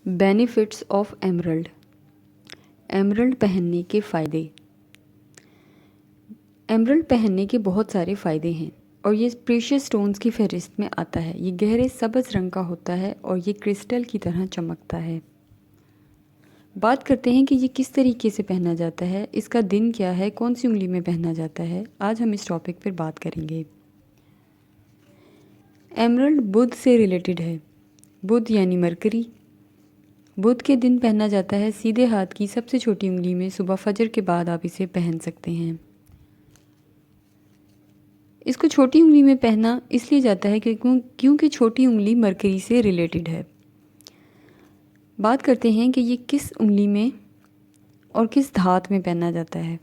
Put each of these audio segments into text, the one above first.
Benefits of emerald. Emerald पहनने के फ़ायदे। एमरल्ड पहनने के बहुत सारे फ़ायदे हैं और ये प्रीशियस स्टोन्स की फहरिस्त में आता है। ये गहरे सब्ज़ रंग का होता है और ये क्रिस्टल की तरह चमकता है। बात करते हैं कि ये किस तरीके से पहना जाता है, इसका दिन क्या है, कौन सी उंगली में पहना जाता है। आज हम इस टॉपिक पर बात करेंगे। एमरल्ड बुध से रिलेटेड है। बुध यानी मरकरी। बुध के दिन पहना जाता है सीधे हाथ की सबसे छोटी उंगली में। सुबह फजर के बाद आप इसे पहन सकते हैं। इसको छोटी उंगली में पहना इसलिए जाता है क्योंकि छोटी उंगली मरकरी से रिलेटेड है। बात करते हैं कि ये किस उंगली में और किस धात में पहना जाता है।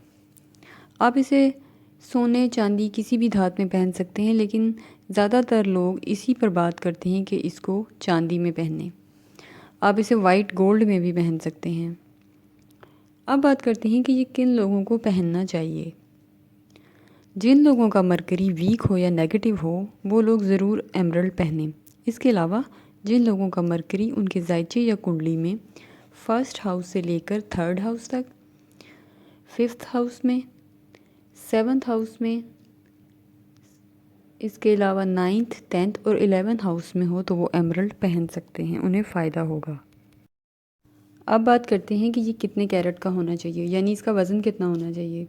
आप इसे सोने चांदी किसी भी धात में पहन सकते हैं, लेकिन ज़्यादातर लोग इसी पर बात करते हैं कि इसको चांदी में पहने। आप इसे वाइट गोल्ड में भी पहन सकते हैं। अब बात करते हैं कि ये किन लोगों को पहनना चाहिए। जिन लोगों का मरकरी वीक हो या नेगेटिव हो वो लोग ज़रूर एमरल्ड पहनें। इसके अलावा जिन लोगों का मरकरी उनके जायचे या कुंडली में फर्स्ट हाउस से लेकर थर्ड हाउस तक, फिफ्थ हाउस में, सेवन्थ हाउस में, इसके अलावा नाइन्थ, टेंथ और 11th हाउस में हो तो वो एमरल्ड पहन सकते हैं, उन्हें फ़ायदा होगा। अब बात करते हैं कि ये कितने कैरेट का होना चाहिए, यानी इसका वज़न कितना होना चाहिए।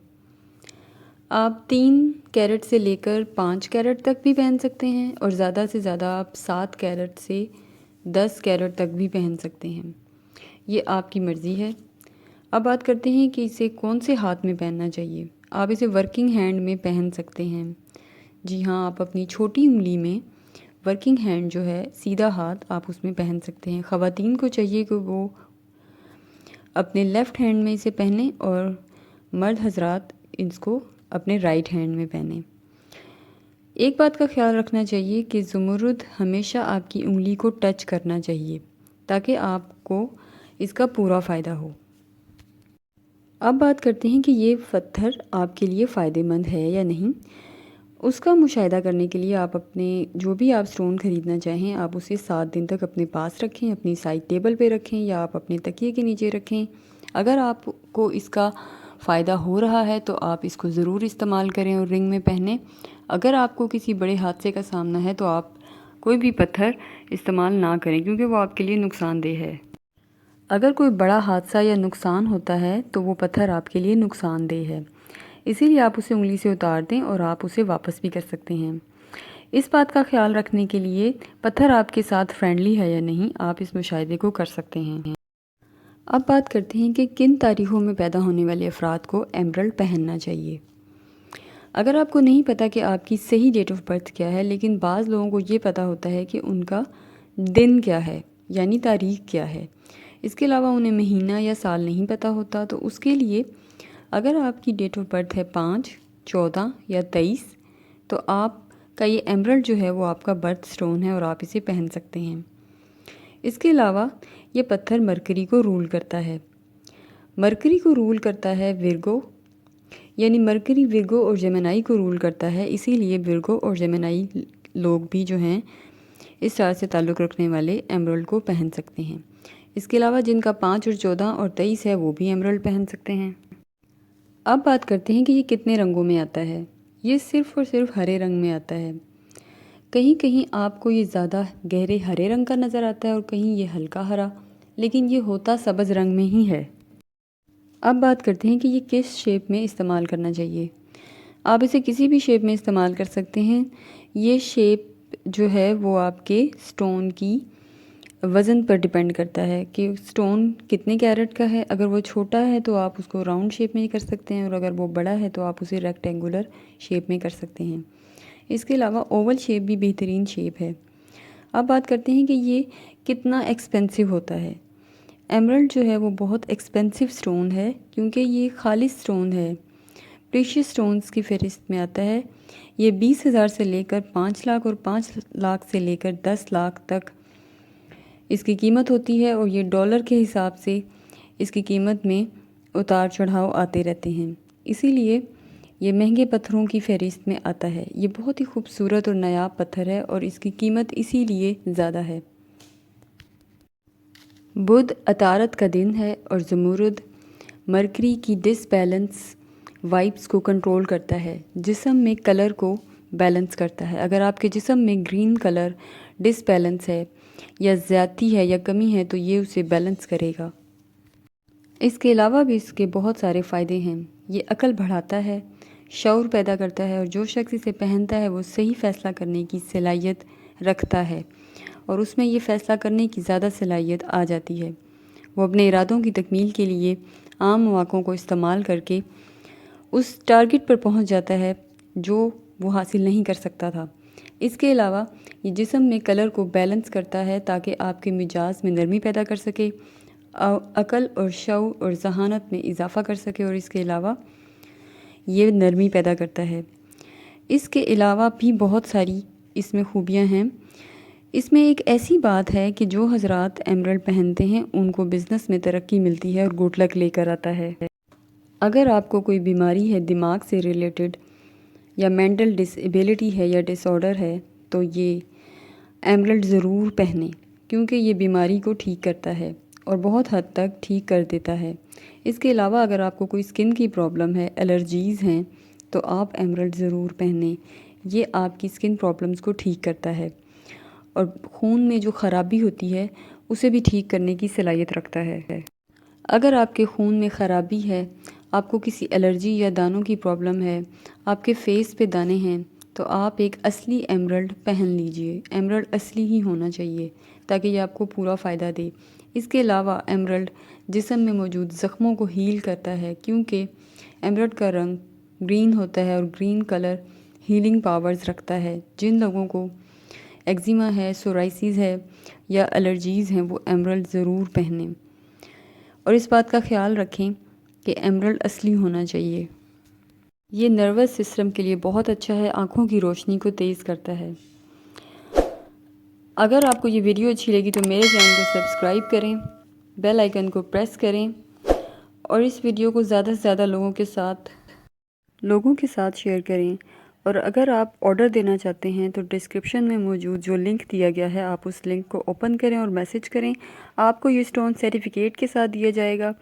आप 3 कैरेट से लेकर 5 कैरेट तक भी पहन सकते हैं और ज़्यादा से ज़्यादा आप 7 कैरेट से 10 कैरेट तक भी पहन सकते हैं। ये आपकी मर्ज़ी है। अब बात करते हैं कि इसे कौन से हाथ में पहनना चाहिए। आप इसे वर्किंग हैंड में पहन सकते हैं। जी हाँ, आप अपनी छोटी उंगली में वर्किंग हैंड जो है, सीधा हाथ, आप उसमें पहन सकते हैं। ख़वातीन को चाहिए कि वो अपने लेफ़्ट हैंड में इसे पहने और मर्द हजरात इसको अपने राइट हैंड में पहने। एक बात का ख्याल रखना चाहिए कि ज़ुमरुद हमेशा आपकी उंगली को टच करना चाहिए ताकि आपको इसका पूरा फ़ायदा हो। अब बात करते हैं कि ये पत्थर आपके लिए फ़ायदेमंद है या नहीं। उसका मुशाहिदा करने के लिए आप अपने जो भी आप स्टोन ख़रीदना चाहें आप उसे 7 दिन तक अपने पास रखें, अपनी साइड टेबल पे रखें या आप अपने तकिए के नीचे रखें। अगर आपको इसका फ़ायदा हो रहा है तो आप इसको ज़रूर इस्तेमाल करें और रिंग में पहनें। अगर आपको किसी बड़े हादसे का सामना है तो आप कोई भी पत्थर इस्तेमाल ना करें क्योंकि वो आपके लिए नुकसानदेह है। अगर कोई बड़ा हादसा या नुकसान होता है तो वो पत्थर आपके लिए नुकसानदेह है, इसीलिए आप उसे उंगली से उतार दें और आप उसे वापस भी कर सकते हैं। इस बात का ख्याल रखने के लिए पत्थर आपके साथ फ्रेंडली है या नहीं, आप इस मुशाहिदे को कर सकते हैं। अब बात करते हैं कि किन तारीख़ों में पैदा होने वाले अफराद को एमरल्ड पहनना चाहिए। अगर आपको नहीं पता कि आपकी सही डेट ऑफ बर्थ क्या है, लेकिन बाज़ लोगों को ये पता होता है कि उनका दिन क्या है, यानी तारीख़ क्या है, इसके अलावा उन्हें महीना या साल नहीं पता होता, तो उसके लिए अगर आपकी डेट ऑफ बर्थ है 5, 14 या 23 तो आपका ये एमरल्ड जो है वो आपका बर्थ स्टोन है और आप इसे पहन सकते हैं। इसके अलावा ये पत्थर मरकरी को रूल करता है। मरकरी को रूल करता है विर्गो, यानी मरकरी विर्गो और जेमिनी को रूल करता है, इसीलिए विर्गो और जेमिनी लोग भी जो हैं इस स्टार से ताल्लुक़ रखने वाले एमरल्ड को पहन सकते हैं। इसके अलावा जिनका 5 और 14 और 23 है वो भी एमरल्ड पहन सकते हैं। अब बात करते हैं कि ये कितने रंगों में आता है। ये सिर्फ़ और सिर्फ हरे रंग में आता है। कहीं कहीं आपको ये ज़्यादा गहरे हरे रंग का नज़र आता है और कहीं ये हल्का हरा, लेकिन ये होता सब्ज़ रंग में ही है। अब बात करते हैं कि ये किस शेप में इस्तेमाल करना चाहिए। आप इसे किसी भी शेप में इस्तेमाल कर सकते हैं। ये शेप जो है वो आपके स्टोन की वज़न पर डिपेंड करता है कि स्टोन कितने कैरेट का है। अगर वो छोटा है तो आप उसको राउंड शेप में कर सकते हैं और अगर वो बड़ा है तो आप उसे रेक्टेंगुलर शेप में कर सकते हैं। इसके अलावा ओवल शेप भी बेहतरीन शेप है। अब बात करते हैं कि ये कितना एक्सपेंसिव होता है। एमरल्ड जो है वो बहुत एक्सपेंसिव स्टोन है क्योंकि ये खालिस स्टोन है, प्रीशियस स्टोन्स की फहरिस्त में आता है। ये 20,000 से लेकर 5 लाख और 5 लाख से लेकर 10 लाख तक इसकी कीमत होती है और ये डॉलर के हिसाब से इसकी कीमत में उतार चढ़ाव आते रहते हैं, इसीलिए ये महंगे पत्थरों की फहरिस्त में आता है। ये बहुत ही खूबसूरत और नायाब पत्थर है और इसकी कीमत इसीलिए ज़्यादा है। बुध अतारत का दिन है और ज़मुरुद मरकरी की डिसबैलेंस वाइब्स को कंट्रोल करता है, जिस्म में कलर को बैलेंस करता है। अगर आपके जिस्म में ग्रीन कलर डिसबैलेंस है या ज़्यादती है या कमी है तो ये उसे बैलेंस करेगा। इसके अलावा भी इसके बहुत सारे फ़ायदे हैं। ये अक्ल बढ़ाता है, शऊर पैदा करता है और जो शख्स इसे पहनता है वो सही फ़ैसला करने की सलाहियत रखता है और उसमें ये फ़ैसला करने की ज़्यादा सलाहियत आ जाती है। वो अपने इरादों की तकमील के लिए आम मौक़ों को इस्तेमाल करके उस टारगेट पर पहुंच जाता है जो वो हासिल नहीं कर सकता था। इसके अलावा ये जिस्म में कलर को बैलेंस करता है ताकि आपके मिजाज में नरमी पैदा कर सके, अकल और शऊर और ज़हानत में इजाफ़ा कर सके और इसके अलावा ये नरमी पैदा करता है। इसके अलावा भी बहुत सारी इसमें खूबियाँ हैं। इसमें एक ऐसी बात है कि जो हज़रात एमरल्ड पहनते हैं उनको बिज़नेस में तरक्की मिलती है और गुड लक लेकर आता है। अगर आपको कोई बीमारी है दिमाग से रिलेटेड या मेंटल डिसेबिलिटी है या डिसऑर्डर है तो ये एमरल्ड ज़रूर पहने, क्योंकि ये बीमारी को ठीक करता है और बहुत हद तक ठीक कर देता है। इसके अलावा अगर आपको कोई स्किन की प्रॉब्लम है, एलर्जीज़ हैं, तो आप एमरल्ड ज़रूर पहने। ये आपकी स्किन प्रॉब्लम्स को ठीक करता है और खून में जो ख़राबी होती है उसे भी ठीक करने की सलाहियत रखता है। अगर आपके खून में ख़राबी है, आपको किसी एलर्जी या दानों की प्रॉब्लम है, आपके फेस पे दाने हैं, तो आप एक असली एमरल्ड पहन लीजिए। एमरल्ड असली ही होना चाहिए ताकि ये आपको पूरा फ़ायदा दे। इसके अलावा एमरल्ड जिस्म में मौजूद ज़ख्मों को हील करता है, क्योंकि एमरल्ड का रंग ग्रीन होता है और ग्रीन कलर हीलिंग पावर्स रखता है। जिन लोगों को एक्जिमा है, सोराइसिस है या एलर्जीज़ हैं वो एमरल्ड ज़रूर पहनें और इस बात का ख्याल रखें कि एमरल्ड असली होना चाहिए। ये नर्वस सिस्टम के लिए बहुत अच्छा है, आँखों की रोशनी को तेज़ करता है। अगर आपको ये वीडियो अच्छी लगी तो मेरे चैनल को सब्सक्राइब करें, बेल आइकन को प्रेस करें और इस वीडियो को ज़्यादा से ज़्यादा लोगों के साथ शेयर करें। और अगर आप ऑर्डर देना चाहते हैं तो डिस्क्रिप्शन में मौजूद जो लिंक दिया गया है आप उस लिंक को ओपन करें और मैसेज करें। आपको ये स्टोन सर्टिफिकेट के साथ दिया जाएगा